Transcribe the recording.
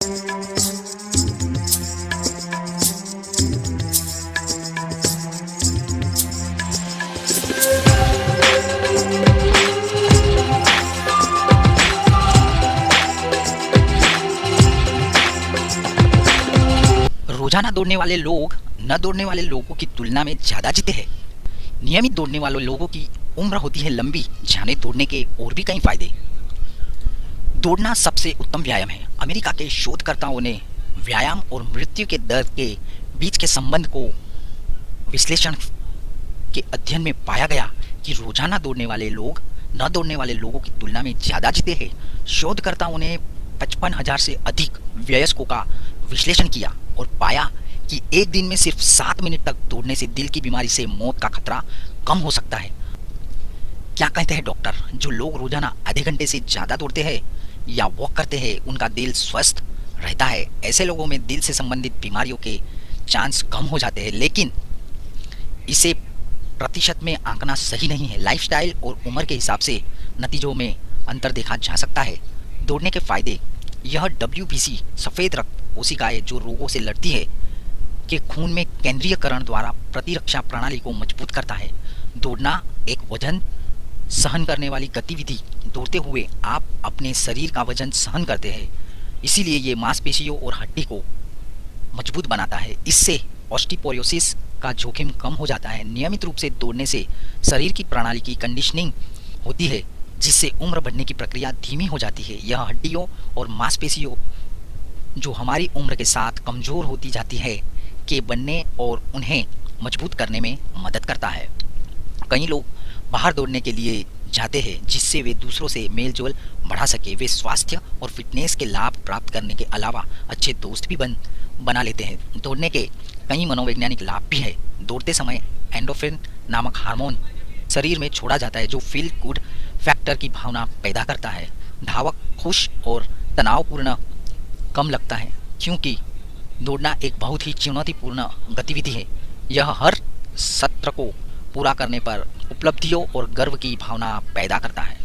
रोजाना दौड़ने वाले लोग न दौड़ने वाले लोगों की तुलना में ज़्यादा जीते हैं। नियमित दौड़ने वाले लोगों की उम्र होती है लंबी, जाने दौड़ने के और भी कई फायदे। दौड़ना सबसे उत्तम व्यायाम है। अमेरिका के शोधकर्ताओं ने व्यायाम और मृत्यु के दर के बीच के संबंध को विश्लेषण के अध्ययन में पाया गया कि रोजाना दौड़ने वाले लोग न दौड़ने वाले लोगों की तुलना में ज़्यादा जीते हैं। शोधकर्ताओं ने 55,000 से अधिक वयस्कों का विश्लेषण किया और पाया कि एक दिन में सिर्फ 7 मिनट तक दौड़ने से दिल की बीमारी से मौत का खतरा कम हो सकता है। क्या कहते हैं डॉक्टर? जो लोग रोजाना आधे घंटे से ज़्यादा दौड़ते हैं या वॉक करते हैं उनका दिल स्वस्थ रहता है। ऐसे लोगों में दिल से संबंधित बीमारियों के चांस कम हो जाते हैं, लेकिन इसे प्रतिशत में आंकना सही नहीं है। लाइफस्टाइल और उम्र के हिसाब से नतीजों में अंतर देखा जा सकता है। दौड़ने के फायदे: यह WBC सफ़ेद रक्त कोशिकाएं जो रोगों से लड़ती है के खून में केंद्रीयकरण द्वारा प्रतिरक्षा प्रणाली को मजबूत करता है। दौड़ना एक वजन सहन करने वाली गतिविधि। दौड़ते हुए आप अपने शरीर का वजन सहन करते हैं, इसीलिए ये मांसपेशियों और हड्डी को मजबूत बनाता है। इससे ऑस्टियोपोरोसिस का जोखिम कम हो जाता है। नियमित रूप से दौड़ने से शरीर की प्रणाली की कंडीशनिंग होती है, जिससे उम्र बढ़ने की प्रक्रिया धीमी हो जाती है। यह हड्डियों और मांसपेशियों जो हमारी उम्र के साथ कमज़ोर होती जाती है के बनने और उन्हें मजबूत करने में मदद करता है। कई लोग बाहर दौड़ने के लिए जाते हैं जिससे वे दूसरों से मेलजोल बढ़ा सके। वे स्वास्थ्य और फिटनेस के लाभ प्राप्त करने के अलावा अच्छे दोस्त भी बना लेते हैं। दौड़ने के कई मनोवैज्ञानिक लाभ भी है। दौड़ते समय एंडोर्फिन नामक हार्मोन शरीर में छोड़ा जाता है जो फील गुड फैक्टर की भावना पैदा करता है। धावक खुश और तनावपूर्ण कम लगता है क्योंकि दौड़ना एक बहुत ही चुनौतीपूर्ण गतिविधि है। यह हर सत्र को पूरा करने पर उपलब्धियों और गर्व की भावना पैदा करता है।